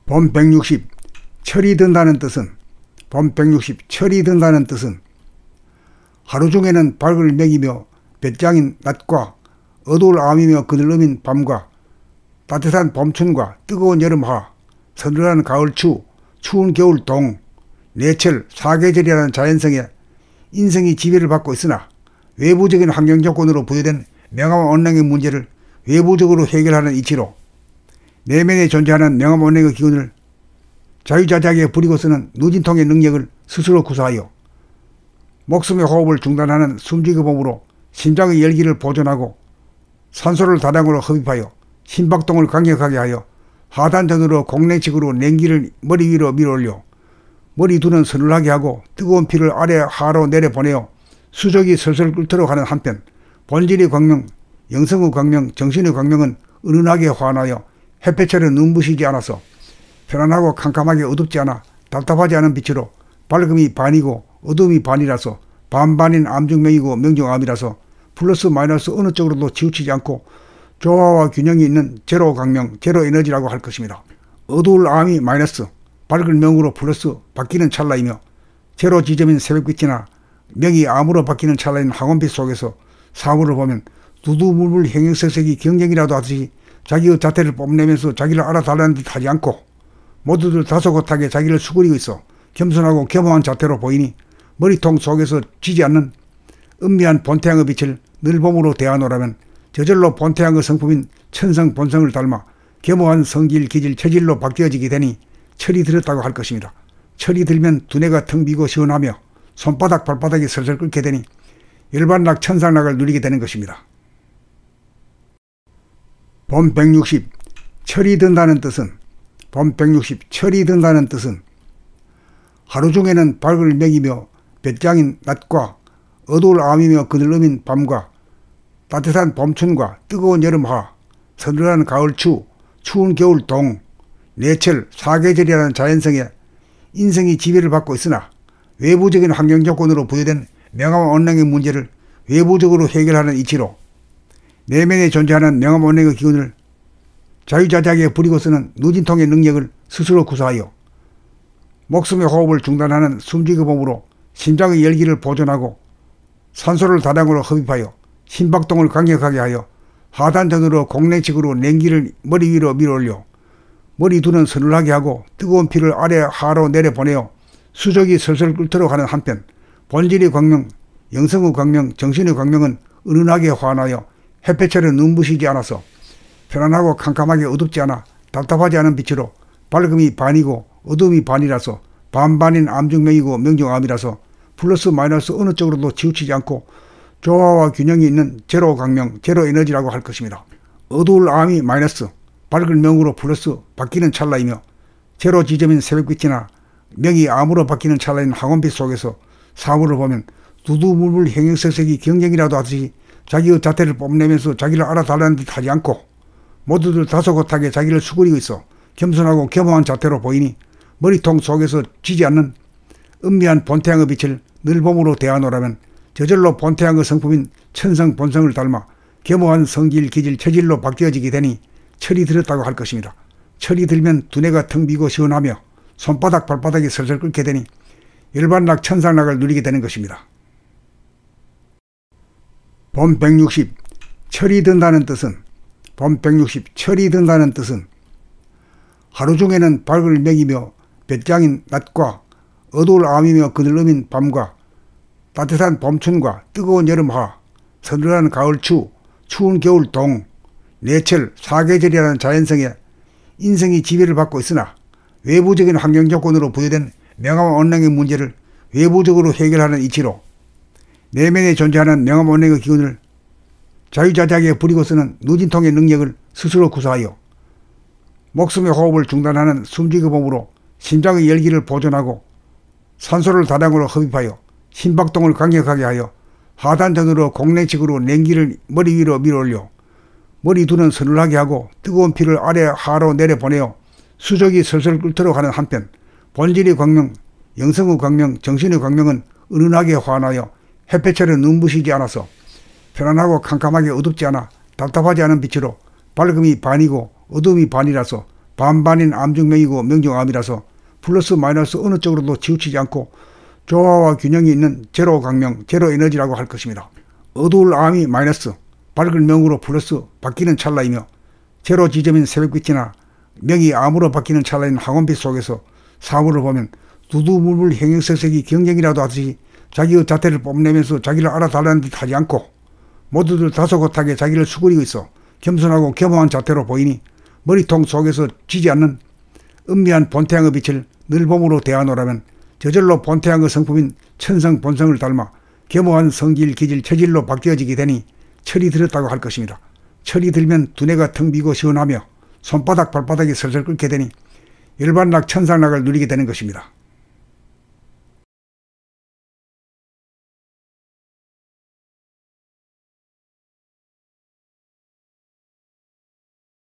봄 160 철이 든다는 뜻은 하루 중에는 밝을 먹이며 배짱인 낮과 어두울 암이며 그늘음인 밤과 따뜻한 봄춘과 뜨거운 여름하 서늘한 가을추 추운 겨울 동 내철 사계절이라는 자연성에 인생이 지배를 받고 있으나 외부적인 환경 조건으로 부여된 명암 원령의 문제를 외부적으로 해결하는 이치로 내면에 존재하는 명암 원령의 기운을 자유자재하게 부리고 쓰는 누진통의 능력을 스스로 구사하여 목숨의 호흡을 중단하는 숨쉬기 몸으로 심장의 열기를 보존하고 산소를 다량으로 흡입하여 심박동을 강력하게 하여 하단전으로 공내측으로 냉기를 머리 위로 밀어올려 머리 두는 서늘하게 하고 뜨거운 피를 아래 하로 내려보내어 수족이 설설 끓도록 하는 한편 본질의 광명, 영성의 광명, 정신의 광명은 은은하게 환하여 햇볕처럼 눈부시지 않아서 편안하고 캄캄하게 어둡지 않아 답답하지 않은 빛으로 밝음이 반이고 어둠이 반이라서 반반인 암중명이고 명중암이라서 플러스 마이너스 어느 쪽으로도 치우치지 않고 조화와 균형이 있는 제로 광명, 제로 에너지라고 할 것입니다. 어두울 암이 마이너스, 밝은 명으로 플러스 바뀌는 찰나이며 제로 지점인 새벽빛이나 명이 암으로 바뀌는 찰나인 황혼빛 속에서 사물을 보면 두두물물 형형색색이 경쟁이라도 하듯이 자기의 자태를 뽐내면서 자기를 알아달라는 듯 하지 않고 모두들 다소곳하게 자기를 수그리고 있어 겸손하고 겸허한 자태로 보이니 머리통 속에서 지지 않는 은미한 본태양의 빛을 늘 봄으로 대하노라면 저절로 본태양의 성품인 천성 본성을 닮아 겸허한 성질, 기질, 체질로 바뀌어지게 되니 철이 들었다고 할 것입니다. 철이 들면 두뇌가 텅 비고 시원하며 손바닥 발바닥이 설설 끓게 되니 열반락 천상락을 누리게 되는 것입니다. 봄 160 철이 든다는 뜻은 하루 중에는 밝을 먹이며 배짱인 낮과 어두울 암이며 그늘음인 밤과 따뜻한 봄춘과 뜨거운 여름하 서늘한 가을추 추운 겨울 동 내철 사계절이라는 자연성에 인생이 지배를 받고 있으나 외부적인 환경 조건으로 부여된 명암 원령의 문제를 외부적으로 해결하는 이치로 내면에 존재하는 명암 원령의 기운을 자유자재하게 부리고 쓰는 누진통의 능력을 스스로 구사하여 목숨의 호흡을 중단하는 숨쉬기 몸으로 심장의 열기를 보존하고 산소를 다량으로 흡입하여 심박동을 강력하게 하여 하단전으로 공내측으로 냉기를 머리 위로 밀어올려 머리 두는 서늘하게 하고 뜨거운 피를 아래 하로 내려보내어 수족이 설설 끓도록 하는 한편 본질의 광명, 영성의 광명, 정신의 광명은 은은하게 환하여 햇볕처럼 눈부시지 않아서 편안하고 캄캄하게 어둡지 않아 답답하지 않은 빛으로 밝음이 반이고 어둠이 반이라서 반반인 암중명이고 명중암이라서 플러스 마이너스 어느 쪽으로도 치우치지 않고 조화와 균형이 있는 제로 광명, 제로 에너지라고 할 것입니다. 어두울 암이 마이너스, 밝은 명으로 플러스 바뀌는 찰나이며 제로 지점인 새벽빛이나 명이 암으로 바뀌는 찰나인 황혼빛 속에서 사물을 보면 두두물물 형형색색이 경쟁이라도 하듯이 자기의 자태를 뽐내면서 자기를 알아달라는 듯 하지 않고 모두들 다소곳하게 자기를 수그리고 있어 겸손하고 겸허한 자태로 보이니 머리통 속에서 지지 않는 은미한 본태양의 빛을 늘 봄으로 대하노라면 저절로 본태양의 성품인 천성 본성을 닮아 겸허한 성질, 기질, 체질로 바뀌어지게 되니 철이 들었다고 할 것입니다. 철이 들면 두뇌가 텅 비고 시원하며 손바닥 발바닥이 설설 끓게 되니 열반락 천상락을 누리게 되는 것입니다. 봄 160 철이 든다는 뜻은 하루 중에는 밝을 먹이며 배짱인 낮과 어두울 암이며 그늘음인 밤과 따뜻한 봄춘과 뜨거운 여름하 서늘한 가을추 추운 겨울 동 내철 사계절이라는 자연성에 인생이 지배를 받고 있으나 외부적인 환경 조건으로 부여된 명암 원령의 문제를 외부적으로 해결하는 이치로 내면에 존재하는 명암 원령의 기운을 자유자재하게 부리고 쓰는 누진통의 능력을 스스로 구사하여 목숨의 호흡을 중단하는 숨쉬기 몸으로 심장의 열기를 보존하고 산소를 다량으로 흡입하여 심박동을 강력하게 하여 하단전으로 공내측으로 냉기를 머리 위로 밀어올려 머리 두는 서늘하게 하고 뜨거운 피를 아래 하로 내려보내어 수족이 설설 끓도록 하는 한편 본질의 광명, 영성의 광명, 정신의 광명은 은은하게 환하여 햇볕처럼 눈부시지 않아서 편안하고 캄캄하게 어둡지 않아 답답하지 않은 빛으로 밝음이 반이고 어둠이 반이라서 반반인 암중명이고 명중암이라서 플러스 마이너스 어느 쪽으로도 치우치지 않고 조화와 균형이 있는 제로 강명, 제로 에너지라고 할 것입니다. 어두울 암이 마이너스, 밝을 명으로 플러스 바뀌는 찰나이며 제로 지점인 새벽빛이나 명이 암으로 바뀌는 찰나인 황혼빛 속에서 사물을 보면 두두물물 형형색색이 경쟁이라도 하듯이 자기의 자태를 뽐내면서 자기를 알아달라는 듯 하지 않고 모두들 다소곳하게 자기를 수그리고 있어 겸손하고 겸허한 자태로 보이니 머리통 속에서 지지 않는 은미한 본태양의 빛을 늘 봄으로 대하노라면 저절로 본태양의 성품인 천성 본성을 닮아 겸허한 성질, 기질, 체질로 바뀌어지게 되니 철이 들었다고 할 것입니다. 철이 들면 두뇌가 텅 비고 시원하며 손바닥 발바닥이 설설 끓게 되니 열반락 천상락을 누리게 되는 것입니다.